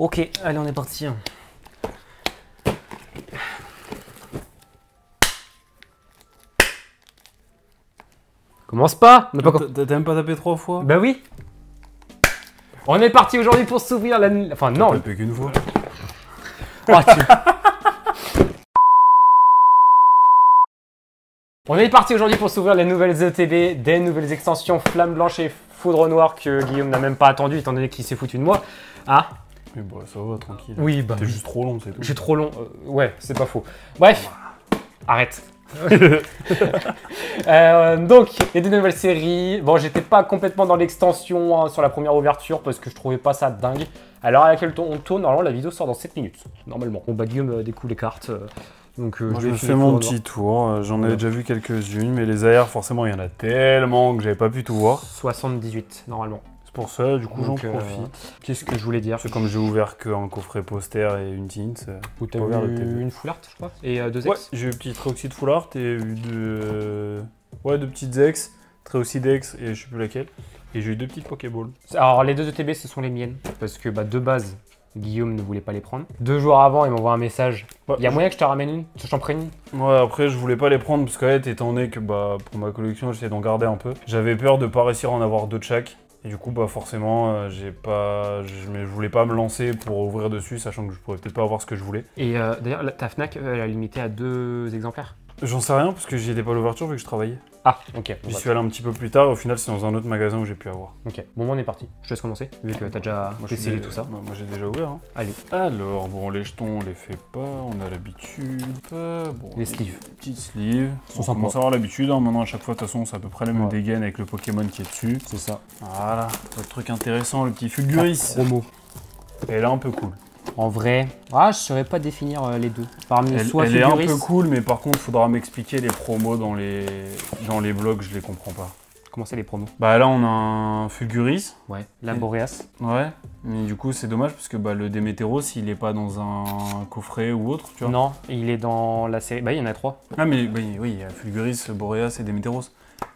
Ok, allez, on est parti. Commence pas. T'as même pas tapé 3 fois? Bah oui. On est parti aujourd'hui pour s'ouvrir la... Enfin non. T'as tapé qu'une fois. Oh, On est parti aujourd'hui pour s'ouvrir les nouvelles ETB, des nouvelles extensions Flamme Blanche et Foudre Noire que Guillaume n'a même pas attendu étant donné qu'il s'est foutu de moi. Ah. Mais bah ça va, tranquille. Oui, bah. T'es juste trop long, c'est tout. Je suis trop long. Ouais, c'est pas faux. Bref, arrête. Donc, il y a des nouvelles séries. Bon, j'étais pas complètement dans l'extension sur la première ouverture parce que je trouvais pas ça dingue. À l'heure à laquelle on tourne, normalement, la vidéo sort dans 7 minutes. Normalement. Bon, bah, Guillaume découvre les cartes. Donc, Moi, je me fais mon petit tour. J'en avais déjà vu quelques-unes, mais les AR, forcément, il y en a tellement que j'avais pas pu tout voir. 78, normalement. C'est pour ça, du coup, j'en Donc, profite. Qu'est-ce que je voulais dire? C'est comme j'ai ouvert qu'un coffret poster et une tint. Ou t'as ouvert le eu TB. une full art, je crois, et deux Ouais, ex. j'ai eu petit Trioxide Full Art et eu deux petites ex, Trioxide Ex et je sais plus laquelle. Et j'ai eu 2 petites Pokéballs. Alors, les deux ETB, ce sont les miennes. Parce que, bah, de base, Guillaume ne voulait pas les prendre. 2 jours avant, il m'envoie un message. Ouais, Il y a moyen que je te ramène une? Je t'en prenne une? Ouais, après, je voulais pas les prendre parce qu'en fait, étant donné que bah, pour ma collection, j'essaie d'en garder un peu. J'avais peur de pas réussir à en avoir 2 de chaque. Et du coup, bah forcément, je voulais pas me lancer pour ouvrir dessus, sachant que je pourrais peut-être pas avoir ce que je voulais. Et d'ailleurs, ta Fnac, elle a limité à 2 exemplaires. J'en sais rien parce que j'y étais pas à l'ouverture vu que je travaillais. Ah, ok. J'y suis allé un petit peu plus tard et au final, c'est dans un autre magasin où j'ai pu avoir. Ok, bon, on est parti. Je te laisse commencer, vu que t'as déjà essayé tout ça. Moi, j'ai déjà ouvert. Hein. Allez. Alors, bon, les jetons, on les fait pas, on a l'habitude. Bon, Les sleeves. Petites sleeves. Sont On sympas. commence à avoir l'habitude. Hein. Maintenant, à chaque fois, de toute façon, c'est à peu près la même Ouais. dégaine avec le Pokémon qui est dessus. C'est ça. Voilà, le truc intéressant, le petit Fulguris. Promo. Elle est un peu cool. En vrai, je saurais pas définir les deux. Parmi soit Elle est un Fulguris- peu cool, mais par contre, faudra m'expliquer les promos dans les blogs, je les comprends pas. Comment c'est les promos? Bah là, on a un Fulguris. Ouais. La Boreas. Ouais, mais du coup, c'est dommage parce que bah, le Démétéros, il est pas dans un coffret ou autre, tu vois. Non, il est dans la série. Bah, il y en a 3. Ah, mais oui, il y a Fulguris, Boreas et Démétéros.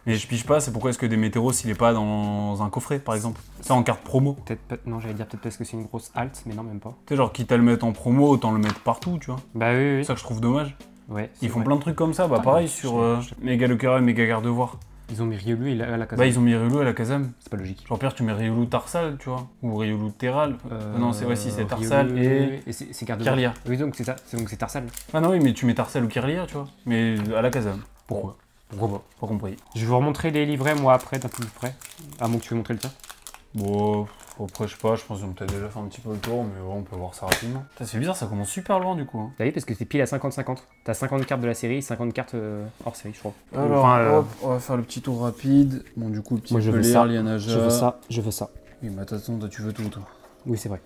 Mais je pige pas, c'est pourquoi est-ce que Démétéros, il est pas dans un coffret, par exemple. Ça, en carte promo. Peut-être, non, j'allais dire peut-être parce que c'est une grosse halte, mais non, même pas. Tu sais, genre, quitte à le mettre en promo, autant le mettre partout, tu vois. Bah oui, C'est oui. ça que je trouve dommage. Ouais, Ils font plein de trucs comme ça, bah Ah, pareil je sur sais. Méga Lucara et Méga Gardevoir. Ils ont mis Riolu et la Kazam. Bah ils ont mis Riolu à la Kazam. C'est pas logique. Genre pire tu mets Riolu Tarsal, tu vois. Ou Riolu Terral. Non c'est ouais si c'est Tarsal et c'est Gardevoir. Kirlia. Oui, donc c'est ça, donc c'est Tarsal. Ah non oui mais tu mets Tarsal ou Kirlia, tu vois. Mais à la Kazam. Pourquoi? Pourquoi pas? Pas compris. Je vais vous remontrer les livrets moi après d'un peu plus près. À moins que tu veux montrer le tien. Bon, après je sais pas, je pense qu'ils ont peut-être déjà fait un petit peu le tour, mais ouais, on peut voir ça rapidement. C'est bizarre, ça commence super loin du coup. Hein. T'as vu parce que c'est pile à 50-50. T'as 50 cartes de la série et 50 cartes hors série, je crois. Alors Enfin, hop, on va faire le petit tour rapide. Bon du coup le petit moi, je veux Pelé, ça. Lianaja. Je veux ça. Oui mais attention, toi tu veux tout toi. Oui, c'est vrai.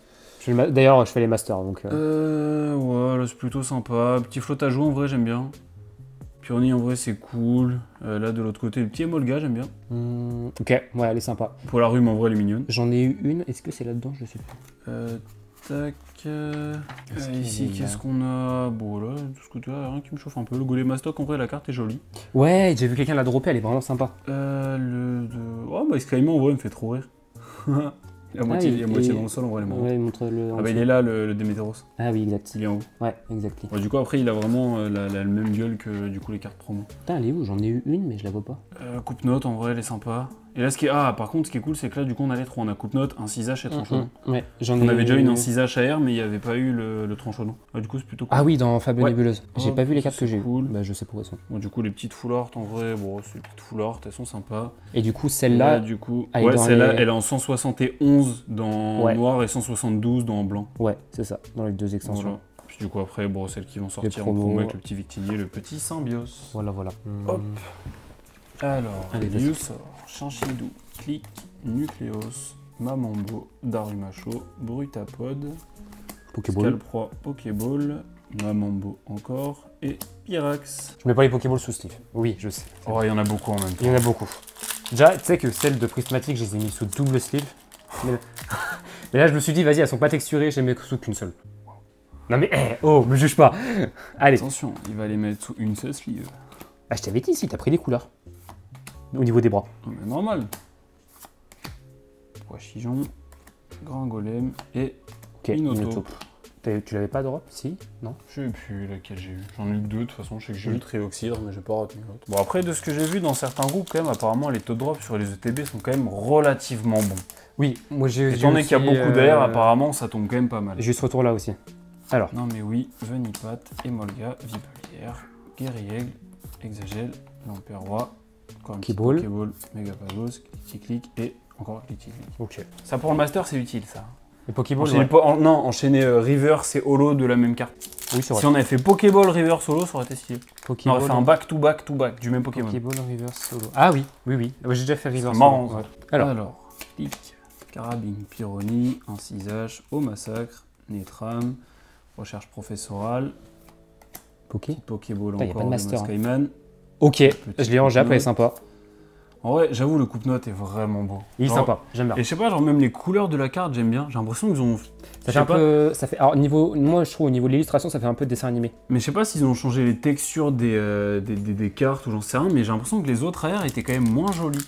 D'ailleurs, je fais les masters donc. Ouais, là c'est plutôt sympa. Petit flotte à jouer en vrai, j'aime bien. Purny en vrai c'est cool. Là de l'autre côté, le petit Emolga, j'aime bien. Ok, ouais, elle est sympa. Polarum en vrai, elle est mignonne. J'en ai eu une. Est-ce que c'est là-dedans? Je sais plus. Tac. Ici, qu'il y a qu'est-ce qu'on a? Bon là, tout ce côté-là, rien qui me chauffe un peu. Le Golemastoc, en vrai, la carte est jolie. Ouais, j'ai vu quelqu'un la dropper, elle est vraiment sympa. Oh bah Skyman en vrai, il me fait trop rire. Il y a moitié dans le sol, en vrai, elle est marrante. Ouais, montre-le. Ah bah il est là, le Démétéros. Ah oui, exact. Il est en haut. Ouais, exactement. Ouais, du coup, après, il a vraiment la même gueule que du coup les cartes promo. Putain, elle est où? J'en ai eu une, mais je la vois pas. Coupe note, en vrai, elle est sympa. Et là, par contre, ce qui est cool, c'est que là, du coup, on a les 3. On a coupe note, un 6H et tranchonneau. Ouais, j'en ai On avait déjà une en 6H AR, mais il n'y avait pas eu le tranchonneau. Du coup, c'est plutôt cool. Ah oui, dans Fable Ouais. Nébuleuse. J'ai Oh, pas vu les ça, cartes que c'est j'ai eues. cool. Bah, je sais pourquoi elles sont. Bon, du coup, les petites full art, en vrai, bon, c'est les petites full art, elles sont sympas. Et du coup, Là, celle-là. du coup, elle est ouais, dans celle-là, les- elle est en 171 dans Ouais. noir et 172 dans blanc. Ouais, c'est ça, dans les 2 extensions. Voilà. Puis du coup, après, bon, celles qui vont sortir en promos. promo avec le petit Victini et le petit Symbios. Voilà. Hop. Alors, Allez, les vas-y. lieux sort Chinchidou, Click, Nucléos, Mamambo, Darumacho, Brutapod, Pokéball. Scalproie, Pokéball, Mamambo encore, et Pyrax. Je mets pas les Pokéballs sous Steve. Oui, je sais. Oh, il y en a beaucoup en même temps. Il y en a beaucoup. Déjà, tu sais que celles de Prismatic, je les ai mis sous double sleeve. Mais là, je me suis dit, vas-y, elles sont pas texturées, je les mets sous qu'une seule. Non mais, me juge pas. Allez. Attention, il va les mettre sous une seule sleeve. Ah, je t'avais dit, si, t'as pris des couleurs. Au niveau des bras. Non mais normal. Poichijon, Grand Golem et Ok, Ok, Minotaur. Minotaur. Tu l'avais pas drop? Si? Non? Je sais plus laquelle j'ai eu. J'en ai eu 2 de toute façon. Je sais que j'ai eu Trioxydre, mais j'ai pas retenu l'autre. Bon, après, de ce que j'ai vu dans certains groupes, quand même, apparemment, les taux de drop sur les ETB sont quand même relativement bons. Oui, moi j'ai. Étant donné qu'il y a beaucoup d'air, apparemment, ça tombe quand même pas mal. J'ai eu ce retour là aussi. Alors. Non, mais oui, Venipat, Emolga, Vipalière, Guerriègle, Exagel, Lamperroi, Pokéball, Megapagos, Click et encore Click. Ok. Ça pour le master, c'est utile ça. Les Pokéball, Non, enchaîner Reverse et Holo de la même carte. Oui, c'est vrai. Si on avait fait Pokéball, Reverse, Holo, ça aurait été stylé. On aurait fait un back-to-back du même Pokémon. Pokéball, Reverse, Solo. Ah oui, oui. J'ai déjà fait Reverse. Marrant. Ouais. Alors, Click, Carabine, Pyrrhony, Incisage, Au Massacre, Netram, Recherche professorale, Pokéball y a pas encore de de master, Maskyman. Ok, je l'ai en Jap, elle est sympa. En vrai, j'avoue, le coupe-note est vraiment beau. Il est sympa, j'aime bien. Et je sais pas, genre même les couleurs de la carte, j'aime bien. J'ai l'impression qu'ils ont... Ça fait un peu... Alors, moi, je trouve, au niveau de l'illustration, ça fait un peu dessin animé. Mais je sais pas s'ils ont changé les textures des cartes ou j'en sais rien, mais j'ai l'impression que les autres AR étaient quand même moins jolis.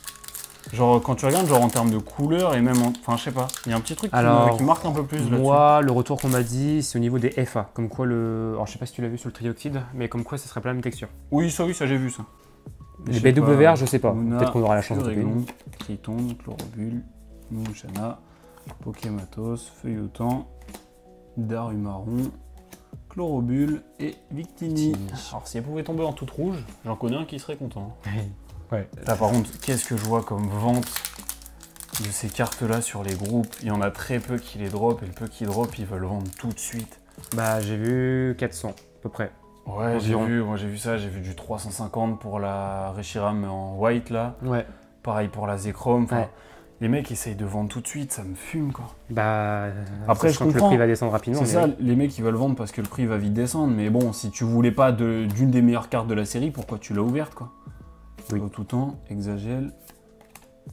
Genre, quand tu regardes, genre en termes de couleurs et même en... Enfin, je sais pas, il y a un petit truc qui marque un peu plus là-dessus. Moi, le retour qu'on m'a dit, c'est au niveau des FA. Comme quoi le... Alors, je sais pas si tu l'as vu sur le Trioxide, mais comme quoi, ça serait pas la même texture. Oui, ça j'ai vu ça. Les BWR, je sais pas. Peut-être qu'on aura la chance de taper. Triton, Chlorobule, Mouchana, Pokématos, Feuilleton, Darumaron, Chlorobule et Victini. Alors si elle pouvait tomber en toute rouge, j'en connais un qui serait content. Ouais. Là, par contre, qu'est-ce que je vois comme vente de ces cartes-là sur les groupes? Il y en a très peu qui les drop et le peu qui drop, ils veulent vendre tout de suite. Bah, j'ai vu 400 à peu près. Ouais, j'ai vu ça, j'ai vu du 350 pour la Reshiram en white là. Ouais. Pareil pour la Zekrom. Ouais. Les mecs essayent de vendre tout de suite, ça me fume quoi. Bah, après je comprends. Que le prix va descendre rapidement. C'est ça, les mecs ils veulent vendre parce que le prix va vite descendre. Mais bon, si tu voulais pas d'une des meilleures cartes de la série, pourquoi tu l'as ouverte quoi? Oui. Au tout temps, Exagel,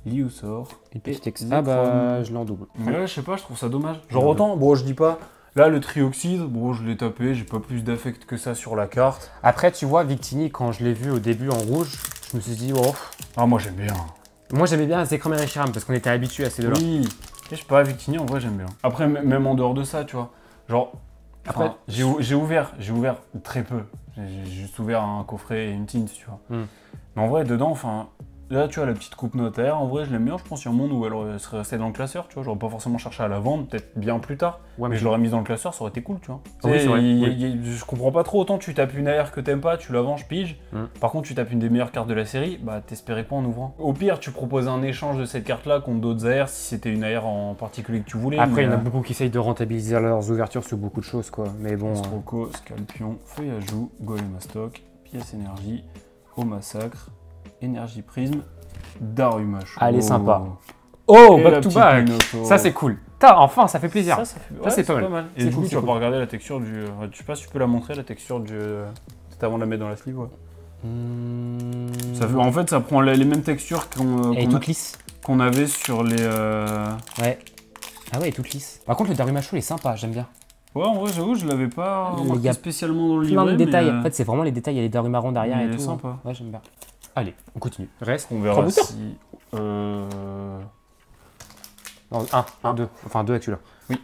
Liusor et Pitex. Ah bah, je l'ai en double. Mais ouais, je sais pas, je trouve ça dommage. Genre autant, bon, je dis pas. Là, le Trioxide, bon, je l'ai tapé, j'ai pas plus d'affect que ça sur la carte. Après, tu vois, Victini, quand je l'ai vu au début en rouge, je me suis dit, oh. Ah, moi j'aime bien. Moi j'aimais bien Zekrom et Reshiram parce qu'on était habitués à ces deux-là. Oui, je sais pas, Victini, en vrai, j'aime bien. Après, même en dehors de ça, tu vois, genre, après, j'ai ouvert très peu. J'ai juste ouvert un coffret et une tinte, tu vois. Mais en vrai, dedans, enfin, là, tu vois, la petite coupe notaire, en vrai, je l'aime bien. Je pense qu'il y a un monde où elle serait restée dans le classeur, tu vois. J'aurais pas forcément cherché à la vendre, peut-être bien plus tard. Ouais, mais je l'aurais mise dans le classeur, ça aurait été cool, tu vois. Oui, c'est vrai. Je comprends pas trop. Autant tu tapes une AR que t'aimes pas, tu la vends, je pige. Par contre, tu tapes une des meilleures cartes de la série, bah t'espérais quoi en ouvrant? Au pire, tu proposes un échange de cette carte-là contre d'autres AR si c'était une AR en particulier que tu voulais. Après, il y en a beaucoup qui essayent de rentabiliser leurs ouvertures sur beaucoup de choses, quoi. Mais bon. Stroco, Scalpion, Feuillajou, Golemastoc, Pièce Énergie, Au Massacre, Énergie Prisme. Darumash. Allez, sympa. Oh, back to back. Minotaur. Ça, c'est cool. Enfin, ça fait plaisir. Ça, c'est pas mal. Et du coup, tu vas pas regarder la texture du... Je sais pas si tu peux la montrer, la texture du... Peut-être avant de la mettre dans la sleeve, ouais. Ça fait... En fait, ça prend les mêmes textures qu'on avait sur les... Ouais. Ah ouais, toute lisse. Par contre, le Darumacho est sympa, j'aime bien. Ouais, en vrai, j'avoue, je l'avais pas remarqué spécialement dans le livret. Plein de détails. Mais En fait, c'est vraiment les détails. Il y a les Darumarons derrière et tout. C'est sympa. Ouais, j'aime bien. Allez, on continue. Reste. On verra si... Non, un, deux. Enfin, deux avec celui-là. Oui.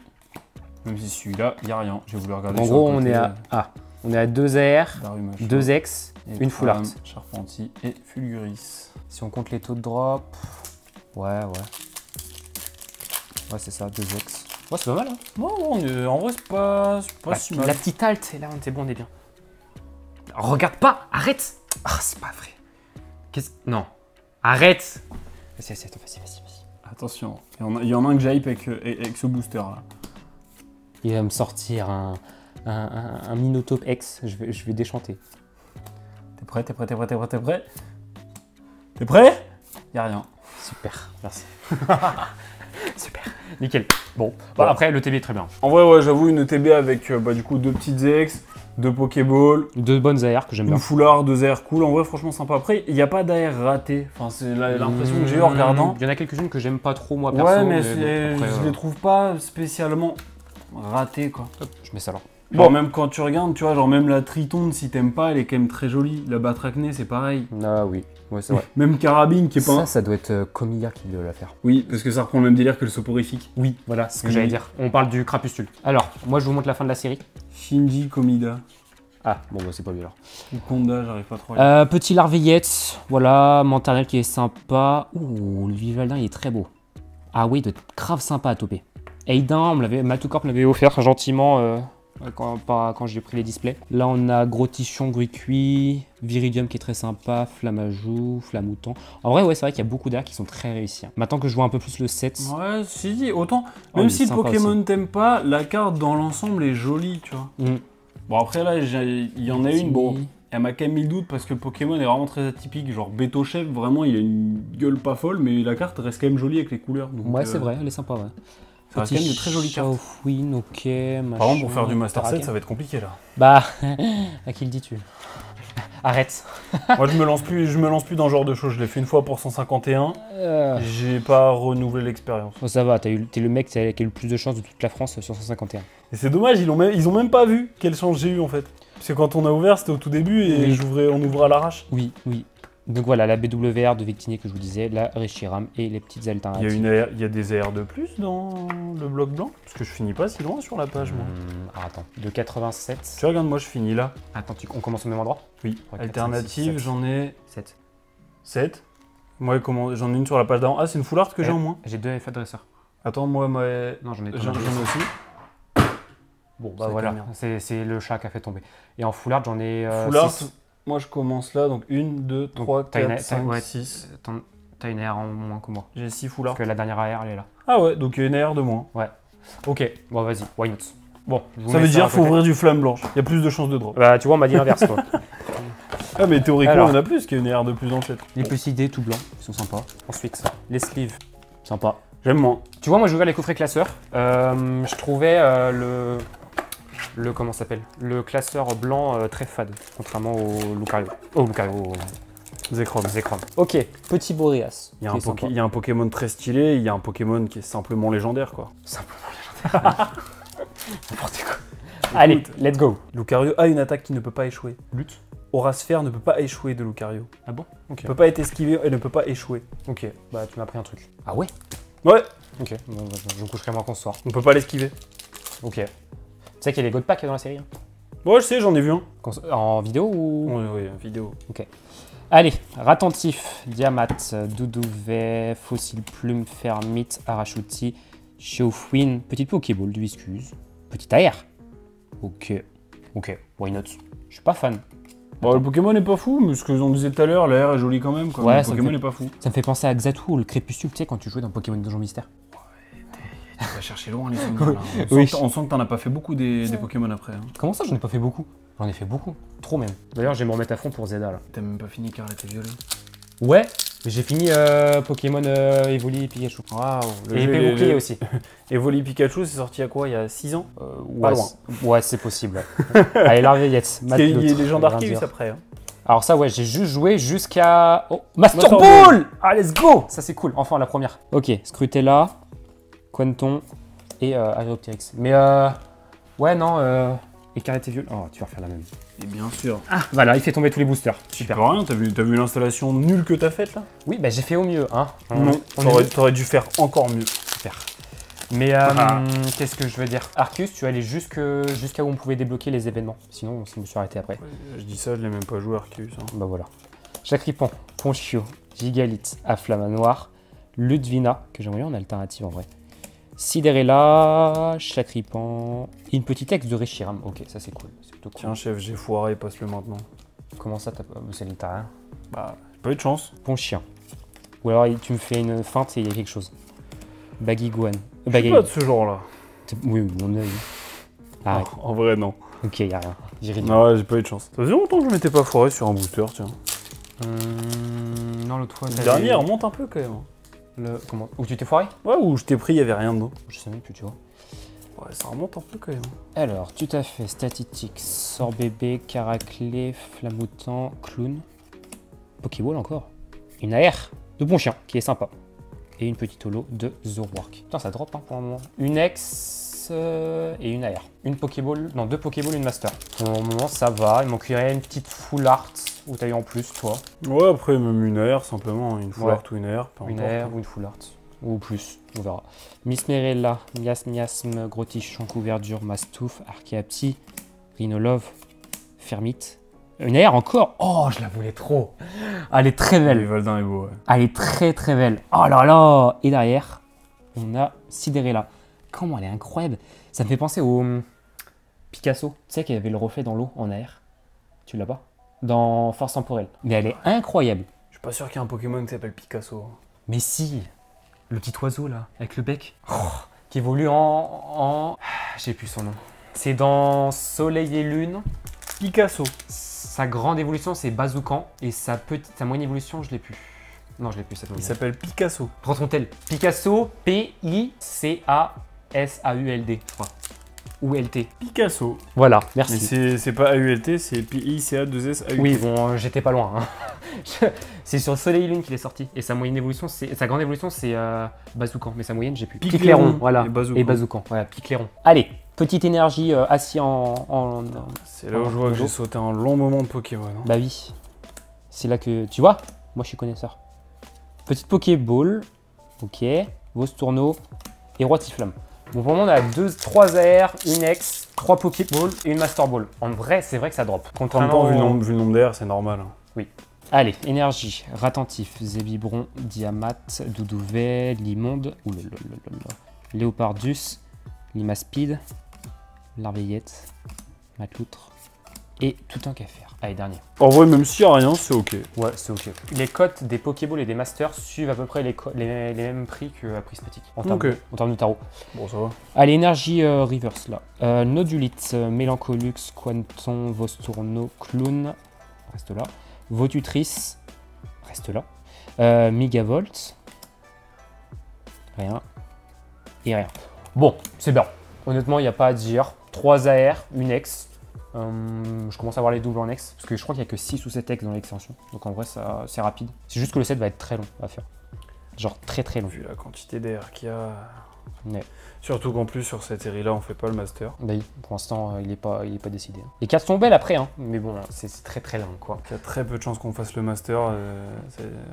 Même si celui-là, il n'y a rien. J'ai voulu regarder. En gros, on est à on est à 2 AR, 2 X, une Full Art. Charpentier et Fulguris. Si on compte les taux de drop... Ouais, c'est ça, 2 X. Ouais, c'est pas mal, hein. Ouais, en vrai, c'est pas si mal. La petite halte, et là, on était bon, on est bien. Regarde pas, arrête. Ah, c'est pas vrai. Non. Arrête. Vas-y. Attention, il y en a un que j'ai hype avec ce booster là. Il va me sortir un Minotaur X, je vais déchanter. T'es prêt? T'es prêt? Y'a rien. Super, merci. Super, nickel. Bon, après le TB est très bien. En vrai, ouais, j'avoue, une TB avec du coup 2 petites X, 2 Pokéball, 2 bonnes AR que j'aime bien. Une Full Art, 2 AR cool, en vrai, franchement sympa. Après, il n'y a pas d'AR raté. Enfin, c'est l'impression que j'ai eu en regardant. Il y en a quelques-unes que j'aime pas trop, moi, perso. Ouais, mais je les trouve pas spécialement ratés, quoi. Hop, je mets ça là. Genre même quand tu regardes, tu vois, genre même la Triton, si t'aimes pas, elle est quand même très jolie. La Batracné, c'est pareil. Ah oui, ouais, c'est vrai. Même Carabine qui est pas... Ça doit être Comiya qui doit la faire. Oui, parce que ça reprend le même délire que le soporifique. Oui, voilà, c'est ce que j'allais dire. On parle du crapustule. Alors, moi je vous montre la fin de la série. Shinji Komida. Ah, bon, bah, c'est pas lui alors. Ou Konda, j'arrive pas trop à lire. Petit Larveillette, voilà, Mantarnel qui est sympa. Ouh, le Vivaldin il est très beau. Ah oui, il doit être grave sympa à toper. Aiden, Matucorp me l'avait offert gentiment quand j'ai pris les displays. Là on a Gros Tichon, Gris Cuit, Viridium qui est très sympa, Flammajou, Flamouton. En vrai, ouais, c'est vrai qu'il y a beaucoup d'airs qui sont très réussis. Maintenant que je vois un peu plus le set. Ouais, si, autant. Oh, Même il est si le sympa Pokémon aussi. t'aime pas, la carte dans l'ensemble est jolie, tu vois. Bon, après là, il y en a une, bon, elle m'a quand même mis le doute parce que le Pokémon est vraiment très atypique. Genre Betochef, vraiment, il a une gueule pas folle, mais la carte reste quand même jolie avec les couleurs. Donc, Ouais, c'est vrai, elle est sympa, ouais. Ça reste quand même de très jolies cartes. Win, ok, machin. Par contre, pour faire du Master Set, ça va être compliqué là. Bah, à qui le dis-tu? Arrête. Moi, je me lance plus dans ce genre de choses. Je l'ai fait une fois pour 151. J'ai pas renouvelé l'expérience. Oh, ça va, t'es le mec qui a eu le plus de chance de toute la France sur 151. Et c'est dommage, ils ont même pas vu quelle chance j'ai eu en fait. Parce que quand on a ouvert, c'était au tout début et Oui. on ouvrait à l'arrache. Oui, oui. Donc voilà, la BWR de Victinier que je vous disais, la Reshiram et les petites alternatives. Il y a des AR de plus dans le bloc blanc. Parce que je finis pas si loin sur la page, moi. Alors attends, de 87. Tu regardes, moi je finis là. Attends, on commence au même endroit? Oui. Ouais, Alternative, 4, 5, 6, j'en ai 7. 7. Moi, j'en ai une sur la page d'avant. Ah, c'est une full art que j'ai en moins. J'ai 2 FA dresseurs. Attends, moi, Non, j'en ai j'en ai aussi. Bon, bah C'est voilà, combien c'est le chat qui a fait tomber. Et en full art, j'en ai Full art, 6. moi je commence là, donc 1, 2, 3, t'as une- 4, t'as- 5, ouais, 6. T'as une AR en moins que moi. J'ai 6 full Parce art. que la dernière AR, elle est là. Ah ouais, donc il y a une AR de moins. Ouais. Ok, bon, vas-y, why not? Bon, je vous Ça mets veut dire à qu'il faut côté. ouvrir du flamme blanche. Il y a plus de chances de drop. Bah, tu vois, on m'a dit l'inverse, quoi. Ah, mais théoriquement, Alors. il y en a plus qu'il y a une AR de plus dans le set. Les petits dés tout blancs, ils sont sympas. Ensuite, les sleeves, sympa. J'aime moins. Tu vois, moi, j'ai ouvert les coffrets classeurs. Je trouvais comment ça s'appelle? Le classeur blanc très fade, contrairement au Lucario. Oh, Lucario, Zekrom. Zekrom. Ok, petit Boreas. Il y, a qui un est sympa. il y a un Pokémon très stylé, il y a un Pokémon qui est simplement légendaire, quoi. Simplement légendaire. N'importe quoi. Allez, let's go. Lucario a une attaque qui ne peut pas échouer. Lutte. Aura Sphère ne peut pas échouer de Lucario. Ah bon? Ok. Ne peut pas être esquivé et ne peut pas échouer. Ok, bah tu m'as pris un truc. Ah ouais? Ouais, Ok, bon, bah, je me coucherai moins qu'on se soir. on peut pas l'esquiver. Ok. Tu sais qu'il y a les God Pack dans la série hein? Ouais, je sais, j'en ai vu un. En vidéo ou? Oui, vidéo. Allez, Ratentif, Diamat, Doudouvet, Fossile Plume, Fermite, Arachuti, Chaufwin, Petite Pokéball, du Viscuse, Petit AR. Ok, why not? Je suis pas fan. Bon, le Pokémon n'est pas fou, mais ce que on disait tout à l'heure, l'air est joli quand même. Quoi. Ouais, le ça Pokémon me n'est pas fou. Ça me fait penser à Xatu ou le Crépuscule, tu sais, quand tu jouais dans Pokémon Donjon Mystère. Tu vas chercher loin les souvenirs là. Oui. On sent que t'en as pas fait beaucoup des Pokémon après. Hein. Comment ça, j'en ai pas fait beaucoup? J'en ai fait beaucoup, trop même. D'ailleurs, je vais me remettre à fond pour Zelda là. T'as même pas fini Carlet et Violet. Ouais, mais j'ai fini Pokémon Evoli et Pikachu. Waouh. Et épée bouclier aussi. Evoli Pikachu, c'est sorti à quoi? Il y a 6 ans Ouais, loin. Ouais, c'est possible. Ouais. Allez, Larveillette. Il y a des gens d'Arceus après. Hein. Alors ça, ouais, j'ai juste joué jusqu'à... Oh, Master Master Ball. Ball. Ah, let's go. Ça, c'est cool. Enfin, la première. Ok, Scrutella, Quanton et Aeropteryx. Mais ouais, non, Écarlate et Viol. Oh, tu vas refaire la même. Et bien sûr. Ah, voilà, il fait tomber tous les boosters. Tu peux rien, t'as vu l'installation nulle que t'as faite là? Oui, bah j'ai fait au mieux, hein. Non, t'aurais dû faire encore mieux. Super. Mais qu'est-ce que je veux dire? Arceus, tu es allé jusqu'à où on pouvait débloquer les événements. Sinon, je me suis arrêté après. Je dis ça, je l'ai même pas joué Arceus. Hein. Bah voilà. Chacripant, Ponchio, Gigalith, Afflamanoir, Ludvina, que j'aimerais en alternative en vrai. Sidérella, Chacripant, et une petite ex de Reshiram. Ok, ça c'est cool. C'est plutôt cool. Tiens chef, j'ai foiré, passe-le maintenant. Comment ça, t'as rien? Bah, j'ai pas eu de chance. Ponchien. Ou alors tu me fais une feinte et il y a quelque chose. Baguiguan. Je suis pas de ce genre-là. Oui, mon œil. Arrête. En vrai, non. Ok, y a rien. J'ai ri. Non, j'ai pas eu de chance. Ça faisait longtemps que je m'étais pas foiré sur un booster, tiens. Non, l'autre fois. Le dernier, il remonte un peu quand même. Comment? Où tu t'es foiré? Ouais, où je t'ai pris, il y avait rien dedans. Je sais même plus, tu vois. Ouais, ça remonte un peu quand même. Alors, tu t'as fait Static, Sort Bébé, Caraclé, Flamoutant, Clown, Pokéball encore. Une AR de bon chien qui est sympa. Et une petite holo de Zoroark. Putain, ça drop hein, pour un moment. Une ex. et une AR. Une Pokéball, non 2 Pokéballs, une Master. Pour le moment ça va, il manquerait une petite Full Art où t'as eu en plus toi. Ouais, après même une AR simplement, une Full Art ou une AR, peu Une importe. AR ou une Full Art. Ou plus, on verra. Mismerella, Miasme, Grotichon, Couverture, Mastouf, Archaeapti, Rhinolove, Fermite. Une AR encore. Oh, je la voulais trop. Elle est très Le belle. Valdin est beau, ouais. Elle est très très belle. Oh là là. Et derrière, on a Sidérella. Comment elle est incroyable. Ça me fait penser au Picasso. Tu sais qu'il y avait le reflet dans l'eau en AR. Tu l'as pas? Dans Force Temporelle. Mais elle est incroyable. Je suis pas sûr qu'il y ait un Pokémon qui s'appelle Picasso. Mais si. Le petit oiseau là, avec le bec. Oh, qui évolue en... J'ai plus son nom. C'est dans Soleil et Lune. Picasso. Sa grande évolution, c'est Bazoukan. Et sa moyenne évolution, je l'ai plus. Non, je l'ai plus cette Il moyenne. s'appelle Picasso. Prends-t-on-tel Picasso, P-I-C-A-S-A-U-L-D, je crois. Ou L-T. Picasso. Voilà, Mais merci. c'est pas AULT, c'est P-I-C-A-2-S-A-U-T. Oui, bon, j'étais pas loin. Hein. C'est sur Soleil et Lune qu'il est sorti. Et sa moyenne évolution, sa grande évolution, c'est Bazoukan. Mais sa moyenne, j'ai plus. Picléron, voilà. et Bazoukan. Voilà, Picléron. Allez, petite énergie assis en... C'est là où je vois que j'ai sauté un long moment de Pokémon. Hein. Bah oui. C'est là que... Tu vois, moi je suis connaisseur. Petite Pokéball. Ok. Vostourneau. Et Roi Tiflam. Bon, pour le moment, on a 3 AR, une X, 3 Pokéball et une Master Ball. En vrai, c'est vrai que ça drop. En même temps, vu le nombre d'air, c'est normal. Hein. Oui. Allez, énergie. Ratentif, Zébibron, Diamat, Doudouvet, Limonde, Léopardus, Limaspeed, Larveillette, Matloutre et tout un qu'à faire. Allez, dernier. En vrai, même s'il n'y a rien, c'est ok. Ouais, c'est ok. Les cotes des Pokéballs et des Masters suivent à peu près les mêmes prix que Prismatic en termes de tarot. Bon, ça va. Allez, énergie reverse là. Nodulite, Mélancolux, Quanton, Vostourneau, Clown, reste là. Votutrice, reste là. Megavolt, rien. Et rien. Bon, c'est bien. Honnêtement, il n'y a pas à dire. 3 AR, une X. Je commence à avoir les doubles en X, parce que je crois qu'il n'y a que 6 ou 7 X dans l'extension. Donc en vrai, c'est rapide. C'est juste que le set va être très long à faire. Genre très très long. Vu la quantité d'air qu'il y a. Ouais. Surtout qu'en plus, sur cette série-là, on fait pas le master. Bah oui, pour l'instant, il est pas décidé. Les cartes sont belles après, hein, mais bon, c'est très très long quoi. Il y a très peu de chances qu'on fasse le master. À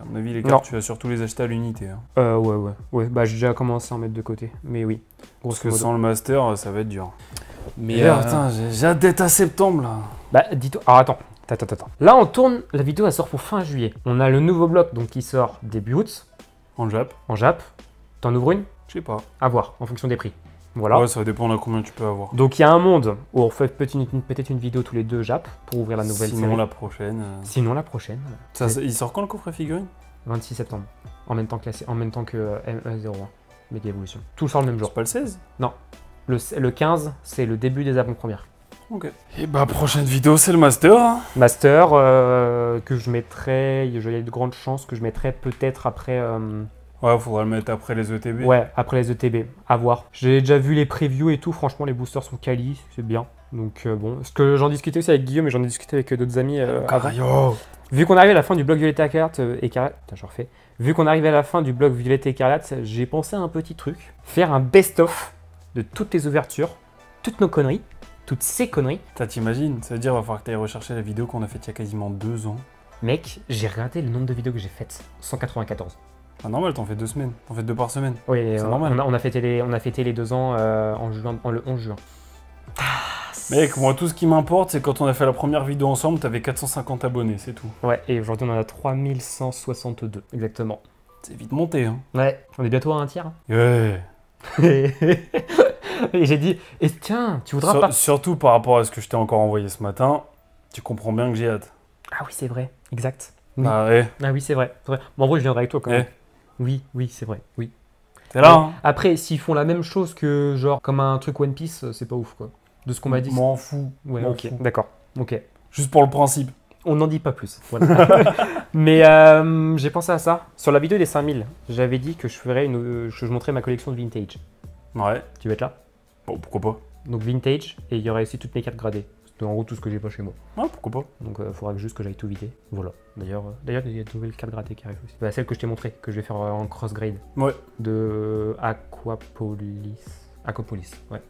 mon avis, les cartes, tu vas surtout les acheter à l'unité. Hein. Ouais. Bah j'ai déjà commencé à en mettre de côté, mais oui. Parce que sans le master, ça va être dur. Mais putain, j'ai hâte d'être à septembre là. Bah dis-toi. Alors attends. Là, on tourne. La vidéo, elle sort pour fin juillet. On a le nouveau bloc donc qui sort début août. En Jap. En Jap. T'en ouvres une? Je sais pas. À voir, en fonction des prix. Voilà. Ouais, ça va dépendre de combien tu peux avoir. Donc il y a un monde où on fait peut-être une vidéo tous les deux Jap pour ouvrir la nouvelle série. Sinon la prochaine. Sinon la prochaine. Il sort quand le coffret figurine? 26 septembre. En même temps que ME01. Méga Evolution. Tout sort le même jour. C'est pas le 16? Non. Le 15, c'est le début des avant-premières. Ok. Et bah prochaine vidéo, c'est le master. Hein. Master que je mettrai, il y a de grandes chances que je mettrai peut-être après... Ouais, faudra le mettre après les ETB. Ouais, après les ETB, à voir. J'ai déjà vu les previews et tout, franchement les boosters sont quali, c'est bien. Donc bon, ce que j'en discutais aussi avec Guillaume et j'en ai discuté avec d'autres amis. Cario. Vu qu'on arrive à la fin du bloc Violette Écarlate, putain, je refais. Vu qu'on arrive à la fin du bloc Violette Écarlate, j'ai pensé à un petit truc. Faire un best-of de toutes les ouvertures, toutes nos conneries, toutes ces conneries. T'imagines? Ça veut dire qu'il va falloir que tu ailles rechercher la vidéo qu'on a faite il y a quasiment 2 ans. Mec, j'ai regardé le nombre de vidéos que j'ai faites. 194. Ah normal, t'en fais 2 semaines. T'en fais 2 par semaine. Oui, c'est normal. On a fêté les 2 ans le 11 juin. Mec, moi tout ce qui m'importe, c'est quand on a fait la première vidéo ensemble, t'avais 450 abonnés, c'est tout. Ouais, et aujourd'hui on en a 3162, exactement. C'est vite monté, hein. Ouais, on est bientôt à un tiers. Hein. Ouais. Et j'ai dit, et tiens, tu voudras pas... Surtout par rapport à ce que je t'ai encore envoyé ce matin, tu comprends bien que j'ai hâte. Ah oui, c'est vrai, exact. Oui. Ah ouais. Ah oui, c'est vrai. Bon, en vrai, je viendrai avec toi quand même. Oui, c'est vrai, oui. T'es là, hein. Après, s'ils font la même chose que, genre, comme un truc One Piece, c'est pas ouf, quoi. De ce qu'on m'a dit. M'en fous. Ouais, ok, d'accord. Ok. Juste pour le principe. On n'en dit pas plus. Voilà. Mais j'ai pensé à ça. Sur la vidéo des 5000, j'avais dit que je montrais ma collection de vintage. Ouais. Tu veux être là? Bon, pourquoi pas. Donc vintage, et il y aurait aussi toutes mes cartes gradées. C'est en gros tout ce que j'ai pas chez moi. Ouais, pourquoi pas. Donc il faudra juste que j'aille tout vider. Voilà. D'ailleurs, il y a de nouvelles cartes gradées qui arrivent aussi. Bah, celle que je t'ai montrée, que je vais faire en cross grade. Ouais. De Aquapolis. Aquapolis, ouais.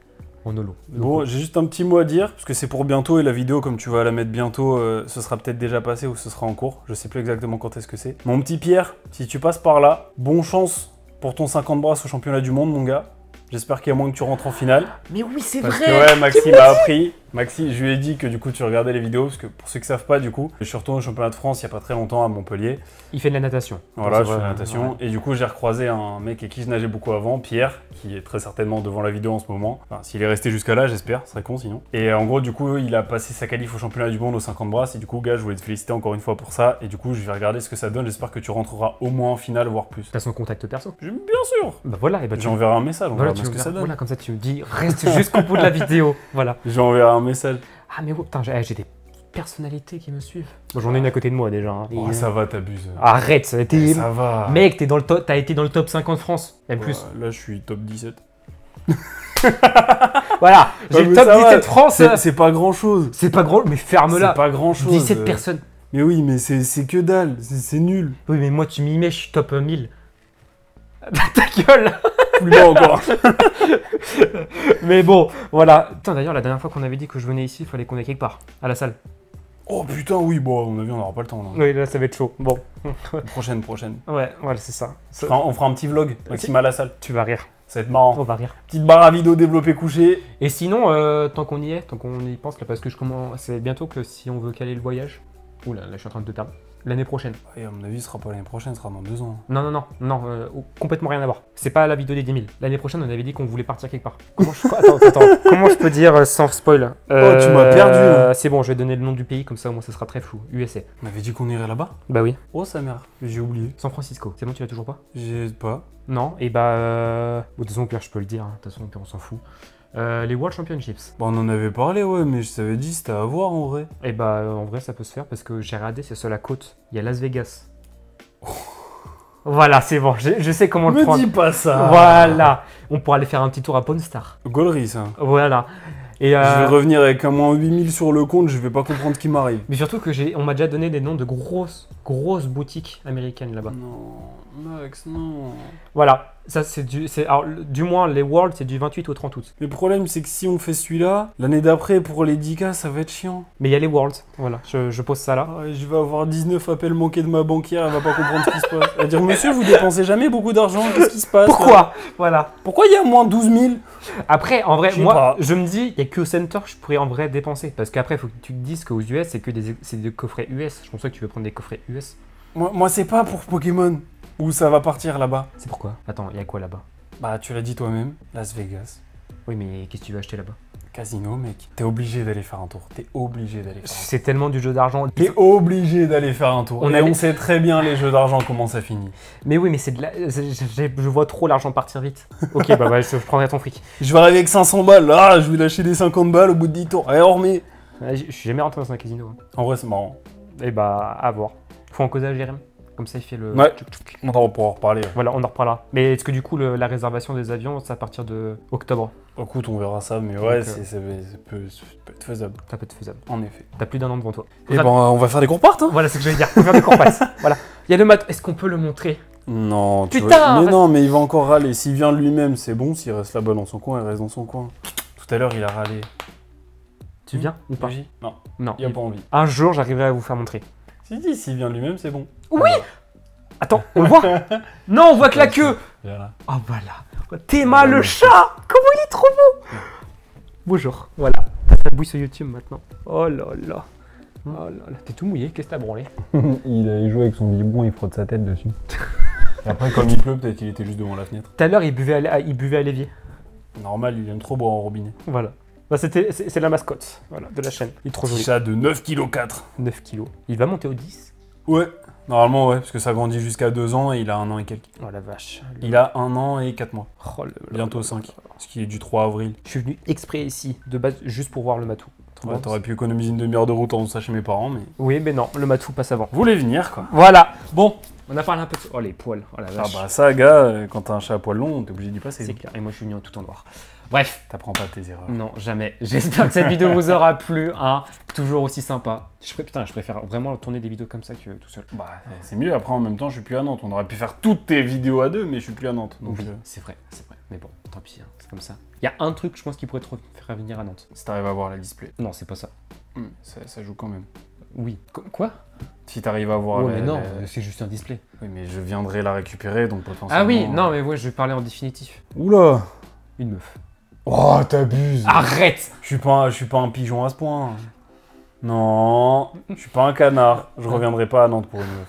En holo. Bon, j'ai juste un petit mot à dire, parce que c'est pour bientôt, et la vidéo, comme tu vas la mettre bientôt, ce sera peut-être déjà passé ou ce sera en cours. Je sais plus exactement quand est-ce que c'est. Mon petit Pierre, si tu passes par là, bonne chance pour ton 50 brasses au championnat du monde, mon gars. J'espère qu'il y a moins que tu rentres en finale. Mais oui, c'est Parce vrai. que ouais, Maxime m'a appris. Maxi, je lui ai dit que du coup tu regardais les vidéos, parce que pour ceux qui savent pas, du coup, je suis retourné au championnat de France il y a pas très longtemps à Montpellier. Il fait de la natation. Voilà, Donc, je fais de la natation. ouais. Et du coup, j'ai recroisé un mec avec qui je nageais beaucoup avant, Pierre, qui est très certainement devant la vidéo en ce moment. Enfin, s'il est resté jusqu'à là, j'espère, ce serait con sinon. Et en gros, du coup, il a passé sa qualif au championnat du monde aux 50 brasses. Et du coup, gars, je voulais te féliciter encore une fois pour ça. Et du coup, je vais regarder ce que ça donne. J'espère que tu rentreras au moins en finale, voire plus. T'as son contact perso. Bien sûr. Bah voilà, et bah tu J'enverrai un message, on voilà, verra bien ce que ça donne. voilà, comme ça tu me dis, reste jusqu'au bout de la vidéo. Voilà. J'enverrai un message. Ah mais oh, putain, j'ai des personnalités qui me suivent. Bon, j'en ai une à côté de moi déjà. Hein. Oh, ça va, t'abuses. Arrête, Ça va. Mec, t'as été dans le top 50 France, même plus. Là, je suis top 17. Voilà, j'ai Ouais, le mais top ça va, 17 France. C'est pas grand chose. C'est pas gros, mais ferme-la. C'est pas grand chose. 17 personnes. Mais oui, mais c'est que dalle. C'est nul. Oui, mais moi tu m'y mets, je suis top 1000. Ta gueule. Plus bas encore. Mais bon, voilà. Putain, d'ailleurs, la dernière fois qu'on avait dit que je venais ici, il fallait qu'on aille quelque part, à la salle. Oh putain, oui, bon, à mon avis, on n'aura pas le temps. Là. Oui, là, ça va être chaud. Bon. Prochaine. Ouais, voilà, c'est ça. On fera un petit vlog, Maxime à la salle. Tu vas rire. Ça va être marrant. On va rire. Petite barre à vidéo développé couché. Et sinon, tant qu'on y est, tant qu'on y pense, là, parce que c'est bientôt que si on veut caler le voyage. Oula, là, je suis en train de te perdre. L'année prochaine. Et à mon avis, ce sera pas l'année prochaine, ce sera dans 2 ans. Non, complètement rien à voir. C'est pas la vidéo des 10 000. L'année prochaine, on avait dit qu'on voulait partir quelque part. Attends. Comment je peux dire sans spoil Oh, tu m'as perdu. Là. C'est bon, je vais donner le nom du pays, comme ça, au moins, ça sera très flou. USA. On avait dit qu'on irait là-bas. Bah oui. Oh, sa mère. J'ai oublié. San Francisco. C'est bon, tu l'as toujours pas? J'ai pas. Non, et bah... Bon, de toute façon, au pire, je peux le dire. De toute façon, au pire, on s'en fout. Les World Championships. Bon, on en avait parlé, ouais, mais je t'avais dit c'était à voir en vrai. Et bah, en vrai, ça peut se faire parce que j'ai regardé, c'est sur la côte. Il y a Las Vegas. Voilà, c'est bon, je sais comment le prendre. Me dis pas ça. Voilà. On pourra aller faire un petit tour à Pawn Star. Gaulerie, ça. Voilà. Et Je vais revenir avec un moins 8000 sur le compte, je vais pas comprendre ce qui m'arrive. Mais surtout que on m'a déjà donné des noms de grosses boutiques américaines là-bas. Non, Max, non. Voilà, ça alors du moins les Worlds c'est du 28 au 30 août. Le problème c'est que si on fait celui-là, l'année d'après pour les 10K ça va être chiant. Mais il y a les Worlds, voilà, je pose ça là. Je vais avoir 19 appels manqués de ma banquière, elle va pas comprendre ce qui se passe. Elle va dire monsieur vous dépensez jamais beaucoup d'argent, qu'est-ce qui se passe? Pourquoi? Voilà. Pourquoi il y a moins 12 000? Après, en vrai, Je sais moi, pas. je me dis, il n'y a que au Center je pourrais en vrai dépenser. Parce qu'après, il faut que tu te dises qu'aux US, c'est que des coffrets US. Je pense que tu veux prendre des coffrets US. Moi c'est pas pour Pokémon, où ça va partir là-bas. C'est pourquoi? Attends, il y a quoi là-bas? Bah tu l'as dit toi-même, Las Vegas. Oui, mais qu'est-ce que tu veux acheter là-bas? Casino, mec. T'es obligé d'aller faire un tour. T'es obligé d'aller faire un tour. C'est tellement du jeu d'argent. T'es obligé d'aller faire un tour. On On sait très bien les jeux d'argent comment ça finit. Mais oui, mais c'est de la... Je vois trop l'argent partir vite. Ok, bah ouais, je prendrai ton fric. Je vais arriver avec 500 balles. Là, je vais lâcher des 50 balles au bout de 10 tours. Allez, on remet. Je suis jamais rentré dans un casino. Hein. En vrai, c'est marrant. Et bah, à voir. Faut en causer à Jérém. Comme ça, il fait le... Ouais, on pourra en reparler. Voilà, on en reparlera. Mais est-ce que du coup, la réservation des avions, c'est à partir de octobre? Écoute, on verra ça, mais ouais, Donc, ça peut être faisable. Ça peut être faisable. En effet. T'as plus d'un an devant toi. Et ben, on va faire des cours parts, hein. Voilà, c'est ce que j'allais dire. Faut faire des courses. Voilà. Il y a le mat. Est-ce qu'on peut le montrer? Non, tu Putain, vois. Mais non, mais il va encore râler. S'il vient lui-même, c'est bon. S'il reste là-bas dans son coin, il reste dans son coin. Tout à l'heure, il a râlé. Tu viens ou pas? Non, Non. il a pas envie. Un jour, j'arriverai à vous faire montrer. S'il vient lui-même, c'est bon. Oui. Attends, on le voit? Non, on voit que la queue. Voilà. Oh voilà. Théma le chat. Comment il est trop beau. Bonjour. Voilà. T'as ta bouille sur YouTube maintenant. Oh là là. Oh là là. T'es tout mouillé. Qu'est-ce que t'as branlé? Il joue avec son biberon, il frotte sa tête dessus. Et après, comme il pleut, peut-être qu'il était juste devant la fenêtre. Tout à l'heure, il buvait à l'évier. Normal, il aime trop boire en robinet. Voilà. Bah, c'est la mascotte, voilà, de la chaîne. Il est trop joli. Chat de 9,4 kg. 9 kilos. Il va monter au 10. Ouais, normalement ouais, parce que ça grandit jusqu'à 2 ans et il a 1 an et quelques. Oh la vache. Il a 1 an et 4 mois. Oh, Bientôt 5, ce qui est du 3 avril. Je suis venu exprès ici, de base, juste pour voir le matou. Ouais, t'aurais pu économiser une demi-heure de route en faisant ça chez mes parents, mais... Oui, mais non, le matou passe avant. Vous voulez venir, quoi. Voilà. Bon, on a parlé un peu de... Oh, les poils. Oh la Ah vache. bah ça, gars, quand t'as un chat à poil long, t'es obligé d'y passer. C'est clair. Et moi, je suis venu en tout en noir. Bref. T'apprends pas tes erreurs. Non, jamais. J'espère que cette vidéo vous aura plu, hein. Toujours aussi sympa. Putain, je préfère vraiment tourner des vidéos comme ça que tout seul. Bah, c'est mieux. Après, en même temps, je suis plus à Nantes. On aurait pu faire toutes tes vidéos à deux, mais je suis plus à Nantes. Donc, Oui, c'est vrai. Mais bon, tant pis, hein, c'est comme ça. Il y a un truc, je pense, qui pourrait te faire venir à Nantes. si t'arrives à voir la display, Non, c'est pas ça. ça joue quand même. Oui. Quoi? Si t'arrives à voir Oh, mais non, c'est juste un display. Oui, mais je viendrai la récupérer, donc potentiellement... Ah oui, non, mais ouais, je vais parler en définitif. Oula! Une meuf. Oh, t'abuses! Arrête! Je suis pas un pigeon à ce point. Non, je suis pas un canard. Je reviendrai pas à Nantes pour une meuf.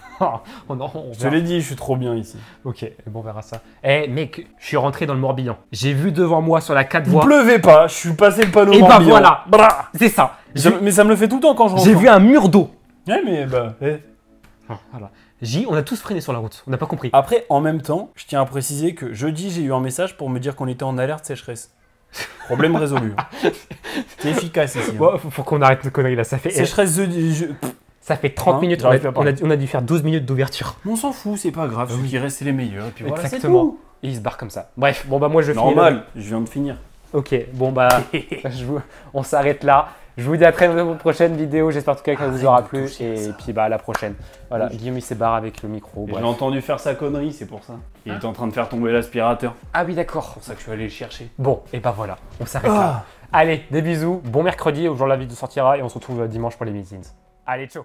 Oh non, on Je te l'ai dit, je suis trop bien ici. Ok, bon, on verra ça. Eh mec, je suis rentré dans le Morbihan. J'ai vu devant moi sur la 4 Il voies. pleuvait pas, je suis passé le panneau Et bah Morbihan. voilà, Bra. c'est ça. Mais ça me le fait tout le temps quand je rentre. J'ai vu un mur d'eau. Ouais, mais bah... Voilà. On a tous freiné sur la route, on n'a pas compris. Après, en même temps, je tiens à préciser que jeudi, j'ai eu un message pour me dire qu'on était en alerte sécheresse. Problème résolu. C'est efficace ici. Bon, faut qu'on arrête de conneries là, ça fait... Sécheresse Ça fait 30 Hein, minutes, j'arrive pas à parler. on a dû faire 12 minutes d'ouverture. On s'en fout, c'est pas grave. Ceux qui restent, c'est les meilleurs. Et puis voilà, c'est Exactement. tout. Et il se barre comme ça. Bref, bon bah moi je finis. Normal, je viens de finir. Ok, bon bah on s'arrête là. Je vous dis à très bientôt pour une prochaine vidéo. J'espère en tout cas qu'elle vous aura plu. Et puis bah à la prochaine. Voilà, Oui. Guillaume il s'est barré avec le micro. J'ai Bref. entendu faire sa connerie, c'est pour ça. Il était en train de faire tomber l'aspirateur. Ah oui d'accord. C'est pour ça que je suis allé le chercher. Bon, et bah voilà, on s'arrête là. Allez, des bisous. Bon mercredi, au jour où la vidéo sortira. Et on se retrouve dimanche pour les meetings. Allez, ciao.